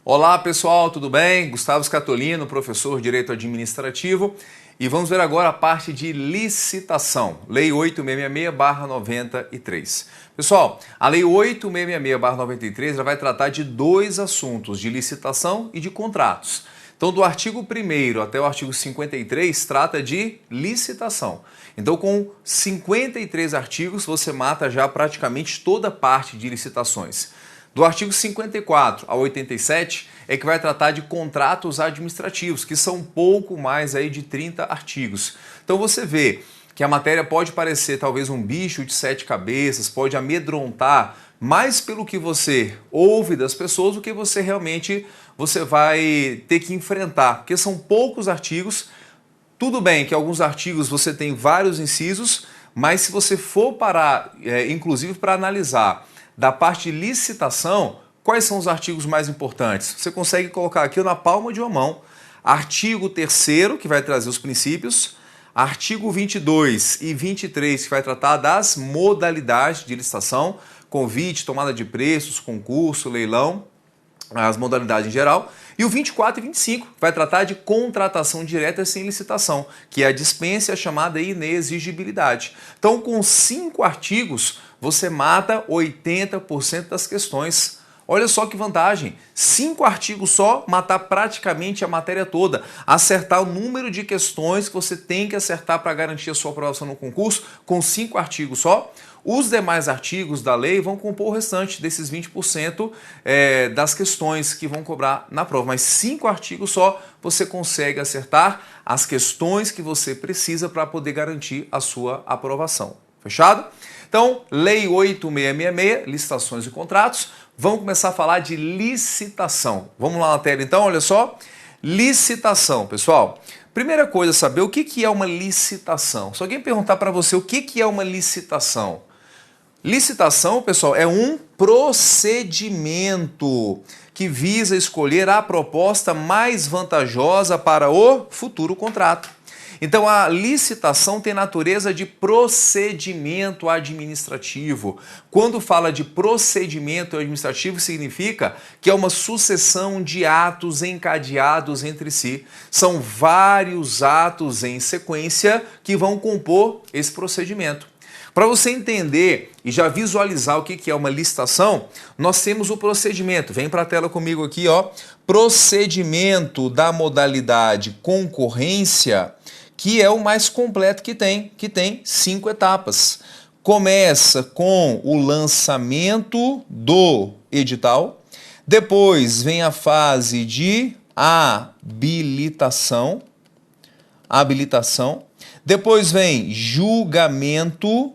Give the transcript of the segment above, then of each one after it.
Olá pessoal, tudo bem? Gustavo Scatolino, professor de Direito Administrativo, e vamos ver agora a parte de licitação, Lei 8666/93. Pessoal, a Lei 8666/93 vai tratar de dois assuntos, de licitação e de contratos. Então, do artigo 1º até o artigo 53, trata de licitação. Então, com 53 artigos, você mata já praticamente toda a parte de licitações. Do artigo 54 ao 87 é que vai tratar de contratos administrativos, que são pouco mais aí de 30 artigos. Então, você vê que a matéria pode parecer talvez um bicho de 7 cabeças, pode amedrontar mais pelo que você ouve das pessoas do que você realmente vai ter que enfrentar, porque são poucos artigos. Tudo bem que alguns artigos você tem vários incisos, mas se você for parar, inclusive para analisar da parte de licitação, quais são os artigos mais importantes? Você consegue colocar aqui na palma de uma mão. Artigo 3º, que vai trazer os princípios, artigo 22 e 23, que vai tratar das modalidades de licitação, convite, tomada de preços, concurso, leilão, as modalidades em geral, e o 24 e 25 vai tratar de contratação direta sem licitação, que é a dispensa chamada inexigibilidade. Então, com 5 artigos, você mata 80% das questões. Olha só que vantagem, 5 artigos só, matar praticamente a matéria toda, acertar o número de questões que você tem que acertar para garantir a sua aprovação no concurso, com 5 artigos só. Os demais artigos da lei vão compor o restante desses 20% das questões que vão cobrar na prova. Mas 5 artigos só você consegue acertar as questões que você precisa para poder garantir a sua aprovação. Fechado? Então, Lei 8666, licitações e contratos. Vamos começar a falar de licitação. Vamos lá na tela então, olha só. Licitação, pessoal. Primeira coisa, saber o que é uma licitação. Se alguém perguntar para você o que é uma licitação, licitação, pessoal, é um procedimento que visa escolher a proposta mais vantajosa para o futuro contrato. Então, a licitação tem natureza de procedimento administrativo. Quando fala de procedimento administrativo, significa que é uma sucessão de atos encadeados entre si. São vários atos em sequência que vão compor esse procedimento. Para você entender e já visualizar o que é uma licitação, nós temos o procedimento. Vem para a tela comigo aqui, ó. Procedimento da modalidade concorrência, que é o mais completo que tem 5 etapas. Começa com o lançamento do edital, depois vem a fase de habilitação, depois vem julgamento,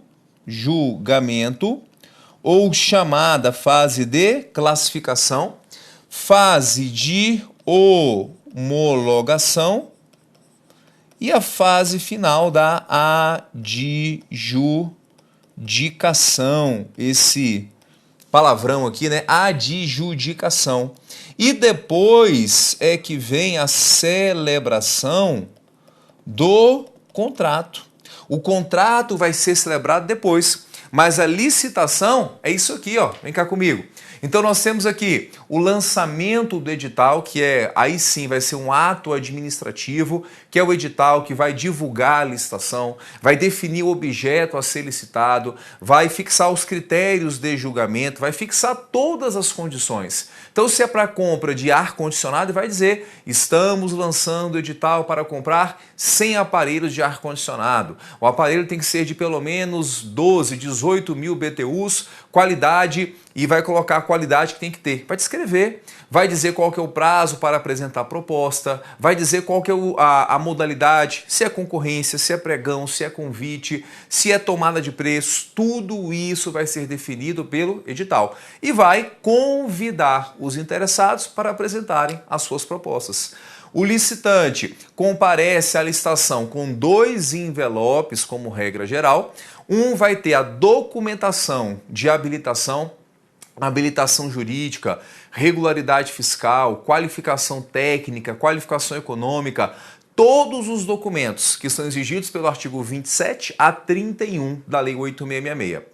ou chamada fase de classificação, fase de homologação, e a fase final da adjudicação, esse palavrão aqui, né? Adjudicação. E depois é que vem a celebração do contrato. O contrato vai ser celebrado depois, mas a licitação é isso aqui, ó. Vem cá comigo. Então nós temos aqui o lançamento do edital, que aí sim vai ser um ato administrativo, que é o edital que vai divulgar a licitação, vai definir o objeto a ser licitado, vai fixar os critérios de julgamento, vai fixar todas as condições. Então, se é para compra de ar-condicionado, vai dizer: estamos lançando o edital para comprar 100 aparelhos de ar-condicionado. O aparelho tem que ser de pelo menos 18 mil BTUs, qualidade, e vai colocar a qualidade que tem que ter. Vai descrever, vai dizer qual que é o prazo para apresentar a proposta, vai dizer qual que é a modalidade, se é concorrência, se é pregão, se é convite, se é tomada de preços, tudo isso vai ser definido pelo edital. E vai convidar os interessados para apresentarem as suas propostas. O licitante comparece à licitação com 2 envelopes, como regra geral. Um vai ter a documentação de habilitação jurídica, regularidade fiscal, qualificação técnica, qualificação econômica, todos os documentos que são exigidos pelo artigo 27 a 31 da Lei 8666.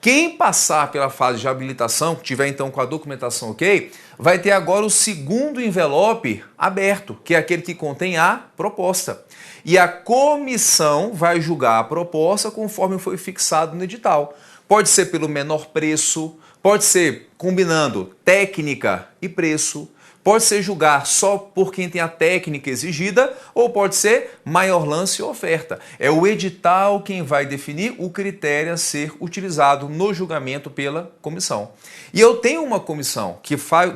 Quem passar pela fase de habilitação, que tiver então com a documentação ok, vai ter agora o segundo envelope aberto, que é aquele que contém a proposta. E a comissão vai julgar a proposta conforme foi fixado no edital. Pode ser pelo menor preço, pode ser combinando técnica e preço, pode ser julgar só por quem tem a técnica exigida ou pode ser maior lance ou oferta. É o edital quem vai definir o critério a ser utilizado no julgamento pela comissão. E eu tenho uma comissão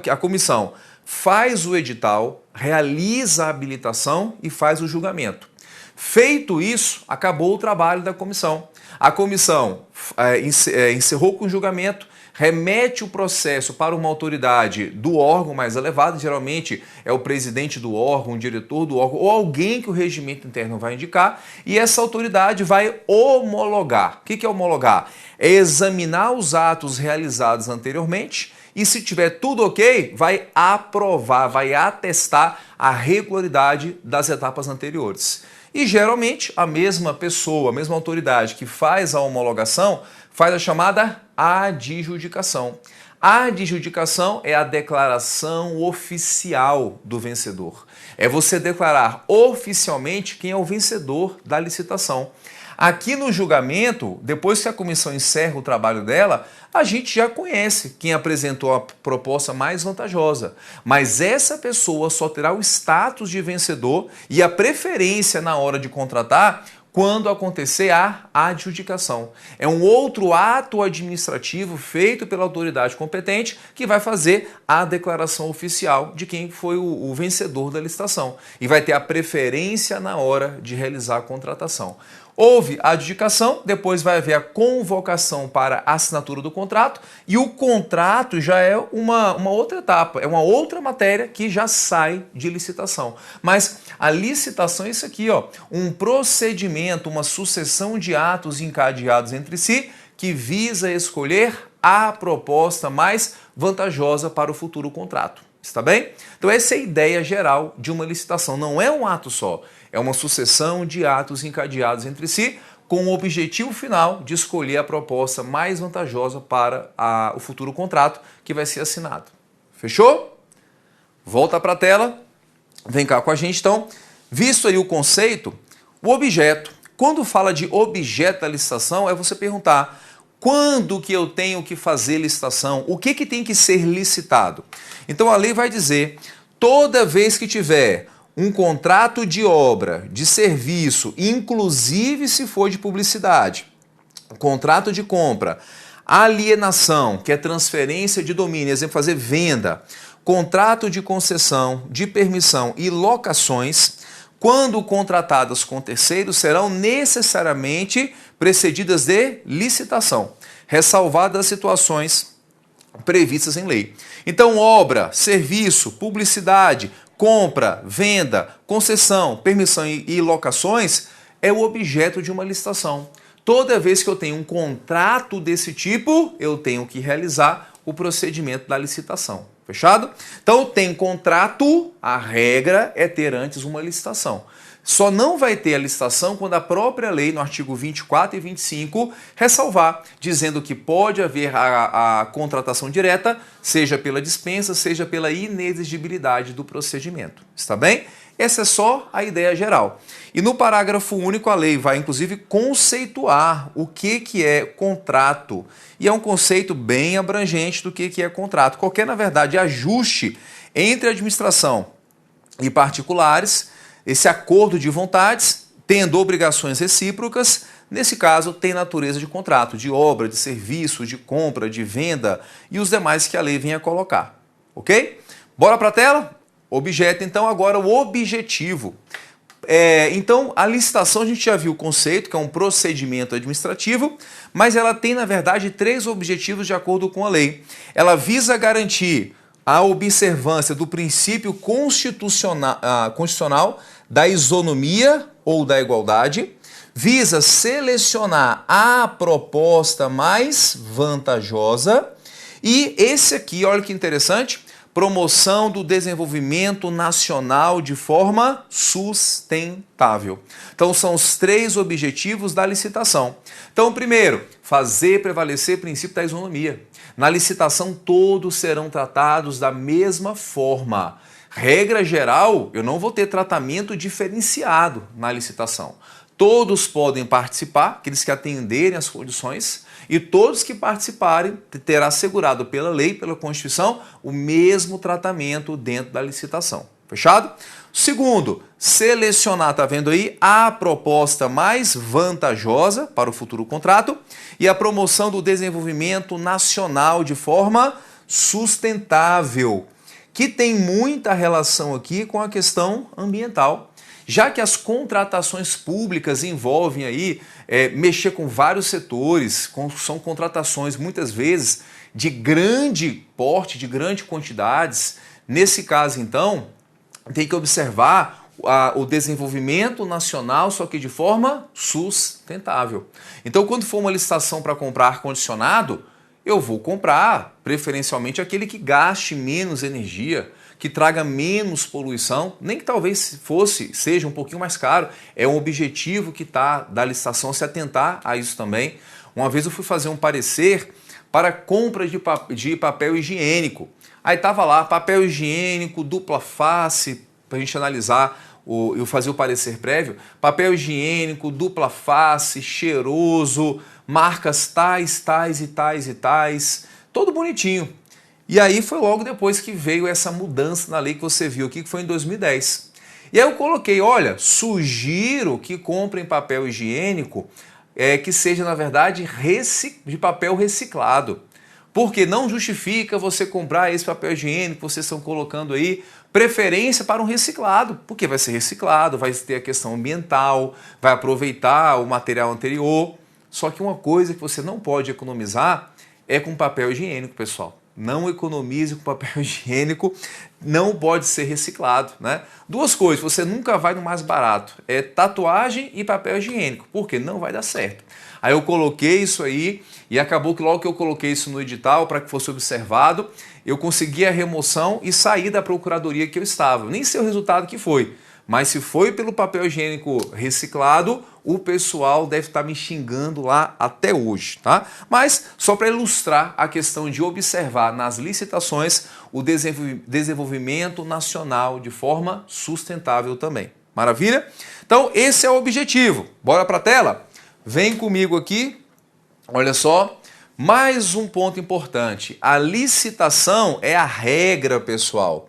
a comissão faz o edital, realiza a habilitação e faz o julgamento. Feito isso, acabou o trabalho da comissão. A comissão encerrou com o julgamento, remete o processo para uma autoridade do órgão mais elevado, geralmente é o presidente do órgão, o diretor do órgão ou alguém que o regimento interno vai indicar, e essa autoridade vai homologar. O que é homologar? É examinar os atos realizados anteriormente e, se tiver tudo ok, vai aprovar, vai atestar a regularidade das etapas anteriores. E geralmente a mesma pessoa, a mesma autoridade que faz a homologação, faz a chamada adjudicação. A adjudicação é a declaração oficial do vencedor. É você declarar oficialmente quem é o vencedor da licitação. Aqui no julgamento, depois que a comissão encerra o trabalho dela, a gente já conhece quem apresentou a proposta mais vantajosa. Mas essa pessoa só terá o status de vencedor e a preferência na hora de contratar quando acontecer a adjudicação. É um outro ato administrativo feito pela autoridade competente que vai fazer a declaração oficial de quem foi o vencedor da licitação e vai ter a preferência na hora de realizar a contratação. Houve a adjudicação, depois vai haver a convocação para a assinatura do contrato e o contrato já é uma outra etapa, é uma outra matéria que já sai de licitação. Mas a licitação é isso aqui, ó, um procedimento, uma sucessão de atos encadeados entre si que visa escolher a proposta mais vantajosa para o futuro contrato. Está bem? Então essa é a ideia geral de uma licitação. Não é um ato só, é uma sucessão de atos encadeados entre si com o objetivo final de escolher a proposta mais vantajosa para o futuro contrato que vai ser assinado. Fechou? Volta para a tela, vem cá com a gente então. Visto aí o conceito, o objeto. Quando fala de objeto da licitação, é você perguntar: quando que eu tenho que fazer licitação? O que tem que ser licitado? Então a lei vai dizer, toda vez que tiver um contrato de obra, de serviço, inclusive se for de publicidade, contrato de compra, alienação, que é transferência de domínio, exemplo, fazer venda, contrato de concessão, de permissão e locações, quando contratadas com terceiros, serão necessariamente precedidas de licitação, ressalvadas as situações previstas em lei. Então, obra, serviço, publicidade, compra, venda, concessão, permissão e locações é o objeto de uma licitação. Toda vez que eu tenho um contrato desse tipo, eu tenho que realizar o procedimento da licitação. Fechado? Então, tem contrato, a regra é ter antes uma licitação. Só não vai ter a licitação quando a própria lei, no artigo 24 e 25, ressalvar, dizendo que pode haver a contratação direta, seja pela dispensa, seja pela inexigibilidade do procedimento. Está bem? Essa é só a ideia geral. E no parágrafo único, a lei vai, inclusive, conceituar o que é contrato. E é um conceito bem abrangente do que é contrato. Qualquer, na verdade, ajuste entre a administração e particulares, esse acordo de vontades, tendo obrigações recíprocas, nesse caso, tem natureza de contrato, de obra, de serviço, de compra, de venda e os demais que a lei venha colocar. Ok? Bora para a tela? Objeto, então, agora o objetivo. Então, a licitação a gente já viu o conceito, que é um procedimento administrativo, mas ela tem, na verdade, 3 objetivos de acordo com a lei. Ela visa garantir a observância do princípio constitucional da isonomia ou da igualdade, visa selecionar a proposta mais vantajosa e esse aqui, olha que interessante, promoção do desenvolvimento nacional de forma sustentável. Então, são os 3 objetivos da licitação. Então, primeiro, fazer prevalecer o princípio da isonomia. Na licitação, todos serão tratados da mesma forma. Regra geral, eu não vou ter tratamento diferenciado na licitação. Todos podem participar, aqueles que atenderem às condições, e todos que participarem terá assegurado pela lei, pela Constituição, o mesmo tratamento dentro da licitação. Fechado? Segundo, selecionar, tá vendo aí, a proposta mais vantajosa para o futuro contrato e a promoção do desenvolvimento nacional de forma sustentável, que tem muita relação aqui com a questão ambiental. Já que as contratações públicas envolvem aí mexer com vários setores, são contratações muitas vezes de grande porte, de grandes quantidades. Nesse caso, então, tem que observar o desenvolvimento nacional, só que de forma sustentável. Então, quando for uma licitação para comprar ar-condicionado, eu vou comprar preferencialmente aquele que gaste menos energia, que traga menos poluição, nem que talvez seja um pouquinho mais caro, é um objetivo que está da licitação se atentar a isso também. Uma vez eu fui fazer um parecer para compra de papel higiênico. Aí estava lá, papel higiênico, dupla face, para a gente analisar, eu fazer o parecer prévio, papel higiênico, dupla face, cheiroso, marcas tais, tais e tais e tais, todo bonitinho. E aí foi logo depois que veio essa mudança na lei que você viu aqui, que foi em 2010. E aí eu coloquei, olha, sugiro que comprem papel higiênico que seja, na verdade, de papel reciclado. Porque não justifica você comprar esse papel higiênico que vocês estão colocando aí, preferência para um reciclado, porque vai ser reciclado, vai ter a questão ambiental, vai aproveitar o material anterior. Só que uma coisa que você não pode economizar é com papel higiênico, pessoal. Não economize com papel higiênico, não pode ser reciclado, né? 2 coisas, você nunca vai no mais barato, é tatuagem e papel higiênico, porque não vai dar certo. Aí eu coloquei isso aí e acabou que logo que eu coloquei isso no edital para que fosse observado, eu consegui a remoção e saí da procuradoria que eu estava. Nem sei o resultado que foi, mas se foi pelo papel higiênico reciclado, o pessoal deve estar me xingando lá até hoje, tá? Mas só para ilustrar a questão de observar nas licitações o desenvolvimento nacional de forma sustentável também. Maravilha? Então esse é o objetivo. Bora para a tela? Vem comigo aqui, olha só, mais um ponto importante. A licitação é a regra, pessoal,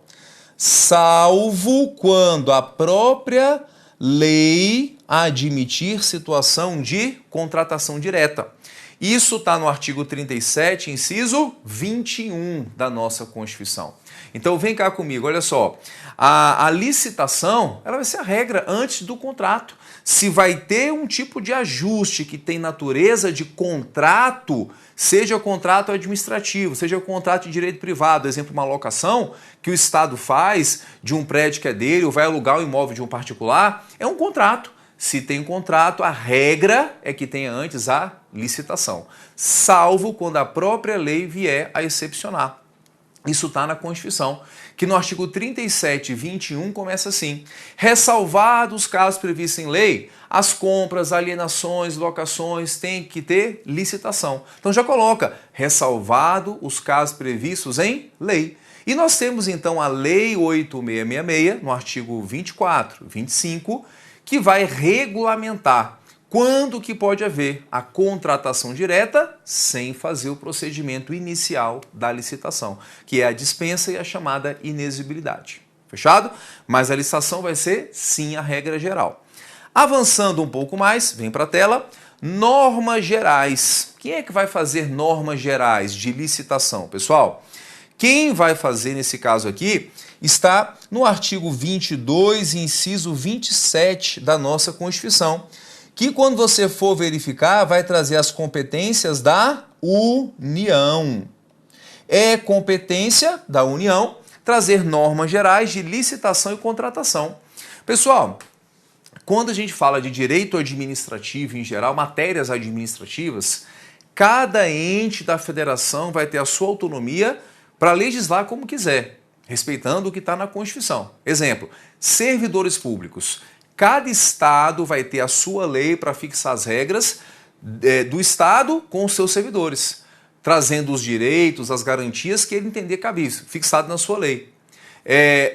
salvo quando a própria lei admitir situação de contratação direta. Isso está no artigo 37, inciso 21 da nossa Constituição. Então vem cá comigo, olha só, a licitação ela vai ser a regra antes do contrato. Se vai ter um tipo de ajuste que tem natureza de contrato, seja contrato administrativo, seja contrato de direito privado, exemplo, uma locação que o Estado faz de um prédio que é dele ou vai alugar o imóvel de um particular, é um contrato. Se tem contrato, a regra é que tenha antes a licitação, salvo quando a própria lei vier a excepcionar. Isso está na Constituição, que no artigo 37, 21 começa assim: ressalvados os casos previstos em lei, as compras, alienações, locações têm que ter licitação. Então já coloca, ressalvado os casos previstos em lei. E nós temos então a Lei 8.666, no artigo 24, 25, que vai regulamentar quando que pode haver a contratação direta sem fazer o procedimento inicial da licitação, que é a dispensa e a chamada inexigibilidade. Fechado? Mas a licitação vai ser, sim, a regra geral. Avançando um pouco mais, vem para a tela, normas gerais. Quem é que vai fazer normas gerais de licitação, pessoal? Quem vai fazer nesse caso aqui está no artigo 22, inciso 27 da nossa Constituição, que quando você for verificar vai trazer as competências da União. É competência da União trazer normas gerais de licitação e contratação. Pessoal, quando a gente fala de direito administrativo em geral, matérias administrativas, cada ente da federação vai ter a sua autonomia para legislar como quiser. respeitando o que está na Constituição. Exemplo, servidores públicos. Cada estado vai ter a sua lei para fixar as regras do estado com os seus servidores, trazendo os direitos, as garantias que ele entender cabível, fixado na sua lei.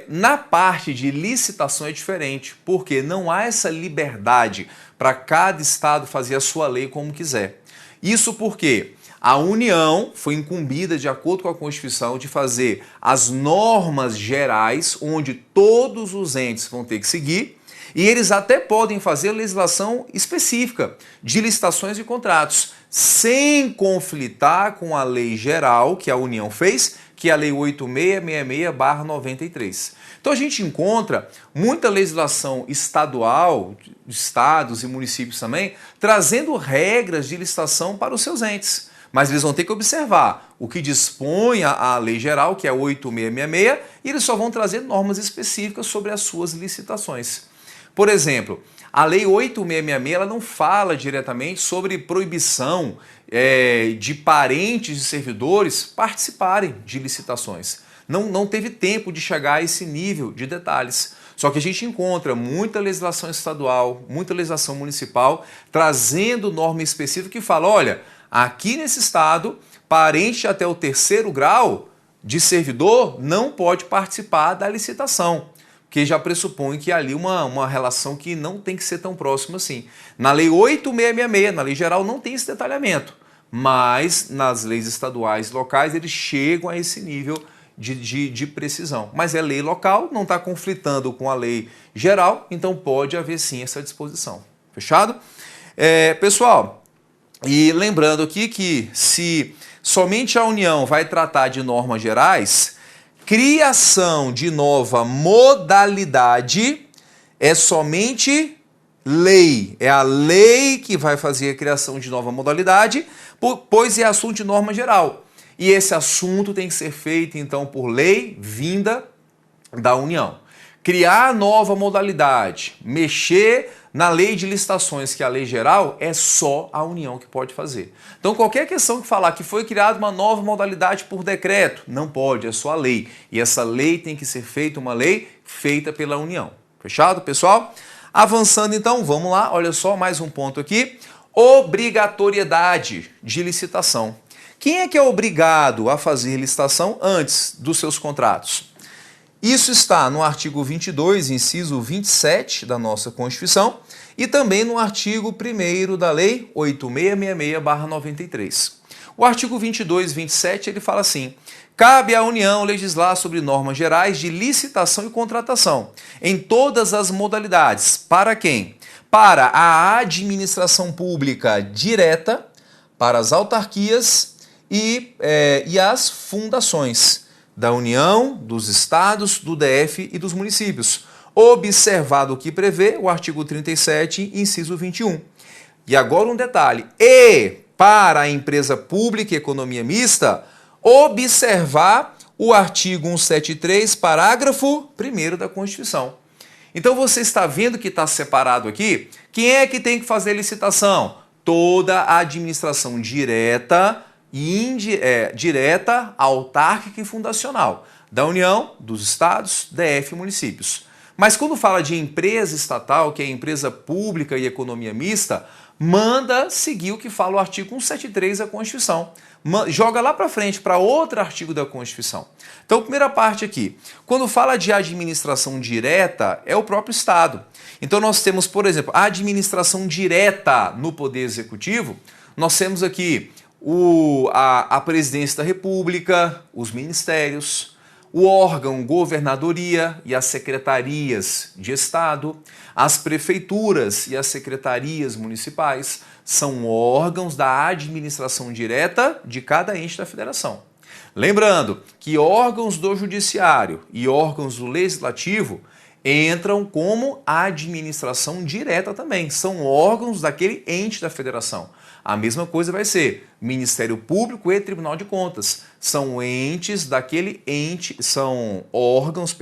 Na parte de licitação é diferente, porque não há essa liberdade para cada estado fazer a sua lei como quiser. Isso porque a União foi incumbida, de acordo com a Constituição, de fazer as normas gerais, onde todos os entes vão ter que seguir, e eles até podem fazer legislação específica de licitações e contratos, sem conflitar com a lei geral que a União fez, que é a Lei 8666/93. Então a gente encontra muita legislação estadual, estados e municípios também, trazendo regras de licitação para os seus entes. Mas eles vão ter que observar o que dispõe a lei geral, que é 8666, e eles só vão trazer normas específicas sobre as suas licitações. Por exemplo, a Lei 8666 ela não fala diretamente sobre proibição de parentes de servidores participarem de licitações. Não teve tempo de chegar a esse nível de detalhes. Só que a gente encontra muita legislação estadual, muita legislação municipal, trazendo norma específica que fala, olha, aqui nesse estado, parente até o 3º grau de servidor não pode participar da licitação, que já pressupõe que ali uma relação que não tem que ser tão próxima assim. Na Lei 8666, na lei geral, não tem esse detalhamento, mas nas leis estaduais e locais eles chegam a esse nível de precisão. Mas é lei local, não está conflitando com a lei geral, então pode haver sim essa disposição. Fechado? Pessoal, e lembrando aqui que se somente a União vai tratar de normas gerais, criação de nova modalidade é somente lei. É a lei que vai fazer a criação de nova modalidade, pois é assunto de norma geral. E esse assunto tem que ser feito, então, por lei vinda da União. Criar nova modalidade, mexer na lei de licitações, que é a lei geral, é só a União que pode fazer. Então, qualquer questão que falar que foi criada uma nova modalidade por decreto, não pode, é só a lei. E essa lei tem que ser feita, uma lei feita pela União. Fechado, pessoal? Avançando, então, vamos lá, olha só, mais um ponto aqui. Obrigatoriedade de licitação. Quem é que é obrigado a fazer licitação antes dos seus contratos? Isso está no artigo 22, inciso 27 da nossa Constituição e também no artigo 1º da Lei 8666/93. O artigo 22 e 27 ele fala assim: cabe à União legislar sobre normas gerais de licitação e contratação em todas as modalidades. Para quem? Para a administração pública direta, para as autarquias e as fundações da União, dos estados, do DF e dos municípios, observado o que prevê o artigo 37, inciso 21. E agora um detalhe, e para a empresa pública e economia mista, observar o artigo 173, parágrafo 1º da Constituição. Então você está vendo que está separado aqui, quem é que tem que fazer licitação? Toda a administração direta e direta, autárquica e fundacional da União, dos estados, DF e municípios. Mas quando fala de empresa estatal, que é empresa pública e economia mista, manda seguir o que fala o artigo 173 da Constituição. Joga lá para frente, para outro artigo da Constituição. Então, primeira parte aqui, quando fala de administração direta, é o próprio Estado. Então, nós temos, por exemplo, a administração direta no Poder Executivo, nós temos aqui a Presidência da República, os ministérios, o órgão governadoria e as secretarias de Estado, as prefeituras e as secretarias municipais são órgãos da administração direta de cada ente da federação. Lembrando que órgãos do judiciário e órgãos do legislativo entram como administração direta também, são órgãos daquele ente da federação. A mesma coisa vai ser Ministério Público e Tribunal de Contas. São entes daquele ente, são órgãos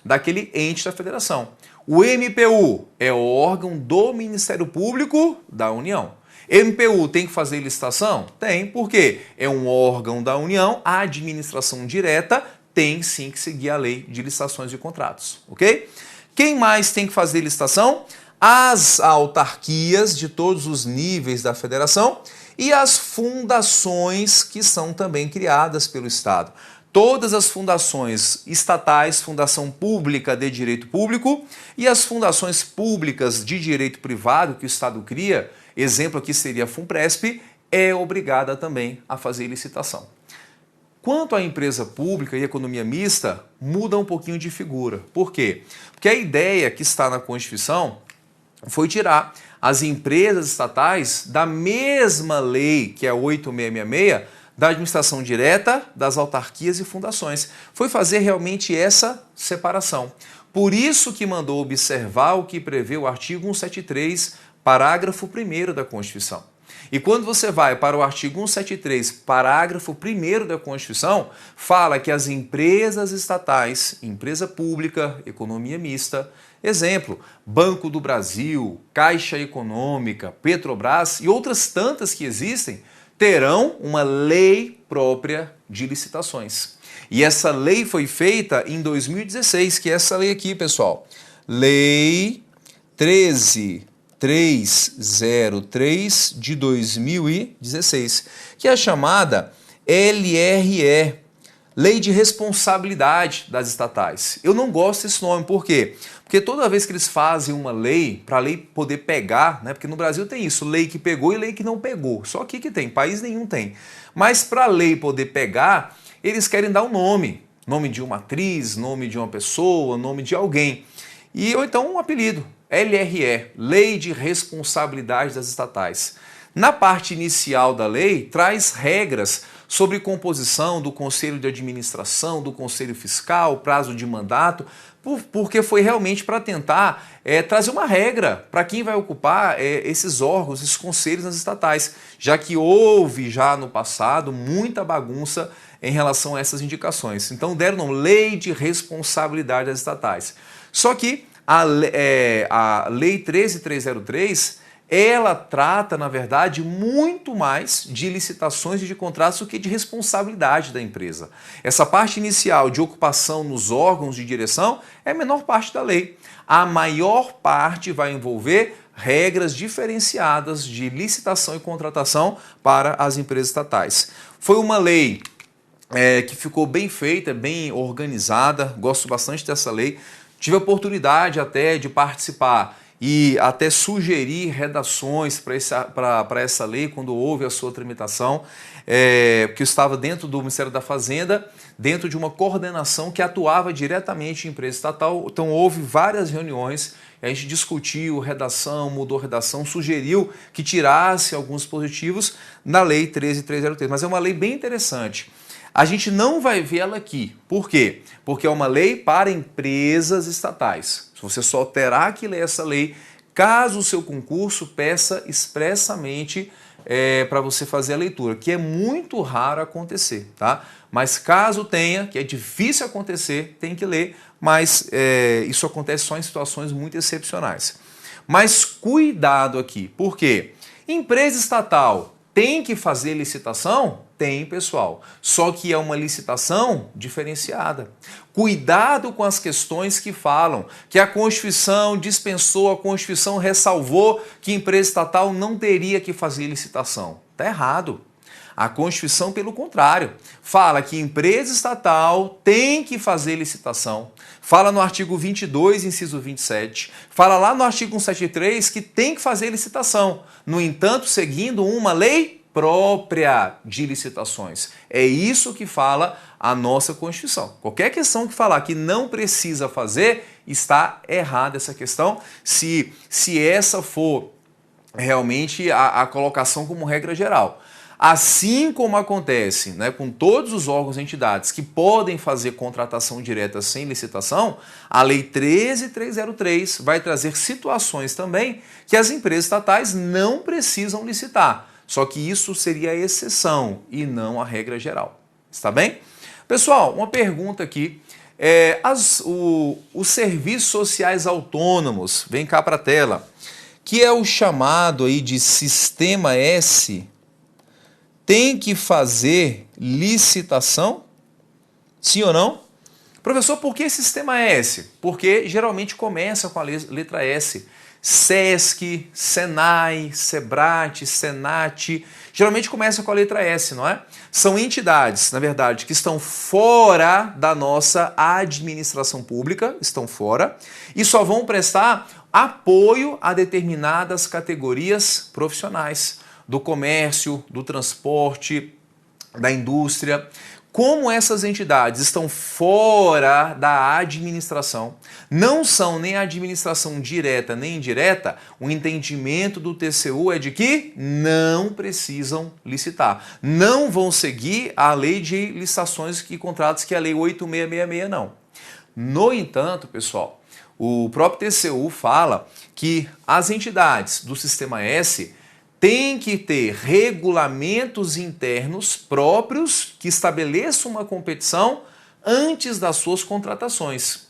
daquele ente da federação. O MPU é órgão do Ministério Público da União. MPU tem que fazer licitação? Tem, porque é um órgão da União, a administração direta tem sim que seguir a lei de licitações e contratos, ok? Quem mais tem que fazer licitação? As autarquias de todos os níveis da federação e as fundações que são também criadas pelo Estado. Todas as fundações estatais, fundação pública de direito público e as fundações públicas de direito privado que o Estado cria, exemplo aqui seria a Funpresp, é obrigada também a fazer licitação. Quanto à empresa pública e economia mista, muda um pouquinho de figura. Por quê? Porque a ideia que está na Constituição foi tirar as empresas estatais da mesma lei, que é a 8666, da administração direta, das autarquias e fundações. Foi fazer realmente essa separação. Por isso que mandou observar o que prevê o artigo 173, parágrafo 1º da Constituição. E quando você vai para o artigo 173, parágrafo 1º da Constituição, fala que as empresas estatais, empresa pública, economia mista, exemplo, Banco do Brasil, Caixa Econômica, Petrobras e outras tantas que existem, terão uma lei própria de licitações. E essa lei foi feita em 2016, que é essa lei aqui, pessoal. Lei 13.303 de 2016, que é a chamada LRE, Lei de Responsabilidade das Estatais. Eu não gosto desse nome, por quê? Porque toda vez que eles fazem uma lei, para a lei poder pegar, né? Porque no Brasil tem isso, lei que pegou e lei que não pegou. Só aqui que tem, país nenhum tem. Mas para a lei poder pegar, eles querem dar um nome. Nome de uma atriz, nome de uma pessoa, nome de alguém. Ou então um apelido. LRE, Lei de Responsabilidade das Estatais. Na parte inicial da lei, traz regras sobre composição do Conselho de Administração, do Conselho Fiscal, prazo de mandato, porque foi realmente para tentar trazer uma regra para quem vai ocupar esses órgãos, esses conselhos nas estatais, já que houve já no passado muita bagunça em relação a essas indicações. Então deram Lei de Responsabilidade das Estatais. Só que a Lei 13.303, ela trata, na verdade, muito mais de licitações e de contratos do que de responsabilidade da empresa. Essa parte inicial de ocupação nos órgãos de direção é a menor parte da lei. A maior parte vai envolver regras diferenciadas de licitação e contratação para as empresas estatais. Foi uma lei que ficou bem feita, bem organizada, gosto bastante dessa lei. Tive a oportunidade até de participar e até sugerir redações para essa lei quando houve a sua tramitação, porque eu estava dentro do Ministério da Fazenda, dentro de uma coordenação que atuava diretamente em empresa estatal, então houve várias reuniões, a gente discutiu redação, mudou redação, sugeriu que tirasse alguns dispositivos na Lei 13.303, mas é uma lei bem interessante. A gente não vai ver ela aqui. Por quê? Porque é uma lei para empresas estatais. Você só terá que ler essa lei caso o seu concurso peça expressamente para você fazer a leitura, que é muito raro acontecer, tá? Mas caso tenha, que é difícil acontecer, tem que ler, mas isso acontece só em situações muito excepcionais. Mas cuidado aqui, por quê? Empresa estatal tem que fazer licitação? Tem, pessoal. Só que é uma licitação diferenciada. Cuidado com as questões que falam que a Constituição dispensou, a Constituição ressalvou que empresa estatal não teria que fazer licitação. Está errado. A Constituição, pelo contrário, fala que empresa estatal tem que fazer licitação. Fala no artigo 22, inciso 27. Fala lá no artigo 173 que tem que fazer licitação. No entanto, seguindo uma lei própria de licitações. É isso que fala a nossa Constituição. Qualquer questão que falar que não precisa fazer, está errada essa questão, se essa for realmente a colocação como regra geral. Assim como acontece, né, com todos os órgãos e entidades que podem fazer contratação direta sem licitação, a Lei 13.303 vai trazer situações também que as empresas estatais não precisam licitar. Só que isso seria a exceção e não a regra geral. Está bem? Pessoal, uma pergunta aqui. Os serviços sociais autônomos, vem cá para a tela, que é o chamado aí de Sistema S, tem que fazer licitação? Sim ou não? Professor, por que sistema S? Porque geralmente começa com a letra S. SESC, SENAI, SEBRAT, SENAT, geralmente começa com a letra S, não é? São entidades, na verdade, que estão fora da nossa administração pública, estão fora, e só vão prestar apoio a determinadas categorias profissionais, do comércio, do transporte, da indústria. Como essas entidades estão fora da administração, não são nem administração direta nem indireta, o entendimento do TCU é de que não precisam licitar. Não vão seguir a lei de licitações e contratos, que é a lei 8666, não. No entanto, pessoal, o próprio TCU fala que as entidades do Sistema S tem que ter regulamentos internos próprios que estabeleçam uma competição antes das suas contratações.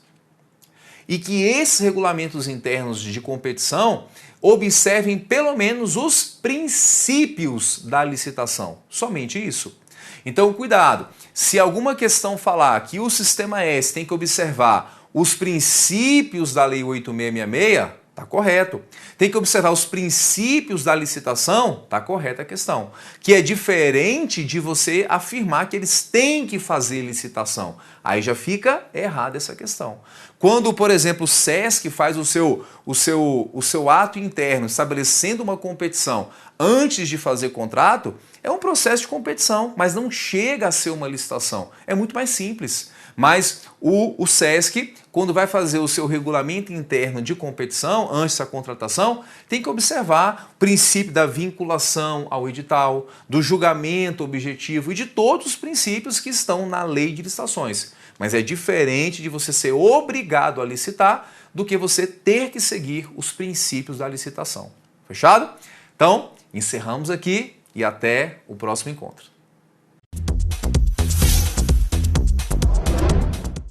E que esses regulamentos internos de competição observem pelo menos os princípios da licitação. Somente isso. Então, cuidado. Se alguma questão falar que o Sistema S tem que observar os princípios da Lei 8666, está correto. Tem que observar os princípios da licitação, está correta a questão. Que é diferente de você afirmar que eles têm que fazer licitação. Aí já fica errada essa questão. Quando, por exemplo, o SESC faz o seu ato interno estabelecendo uma competição antes de fazer contrato, é um processo de competição, mas não chega a ser uma licitação. É muito mais simples. Mas o SESC, quando vai fazer o seu regulamento interno de competição, antes da contratação, tem que observar o princípio da vinculação ao edital, do julgamento objetivo e de todos os princípios que estão na lei de licitações. Mas é diferente de você ser obrigado a licitar do que você ter que seguir os princípios da licitação. Fechado? Então, encerramos aqui e até o próximo encontro.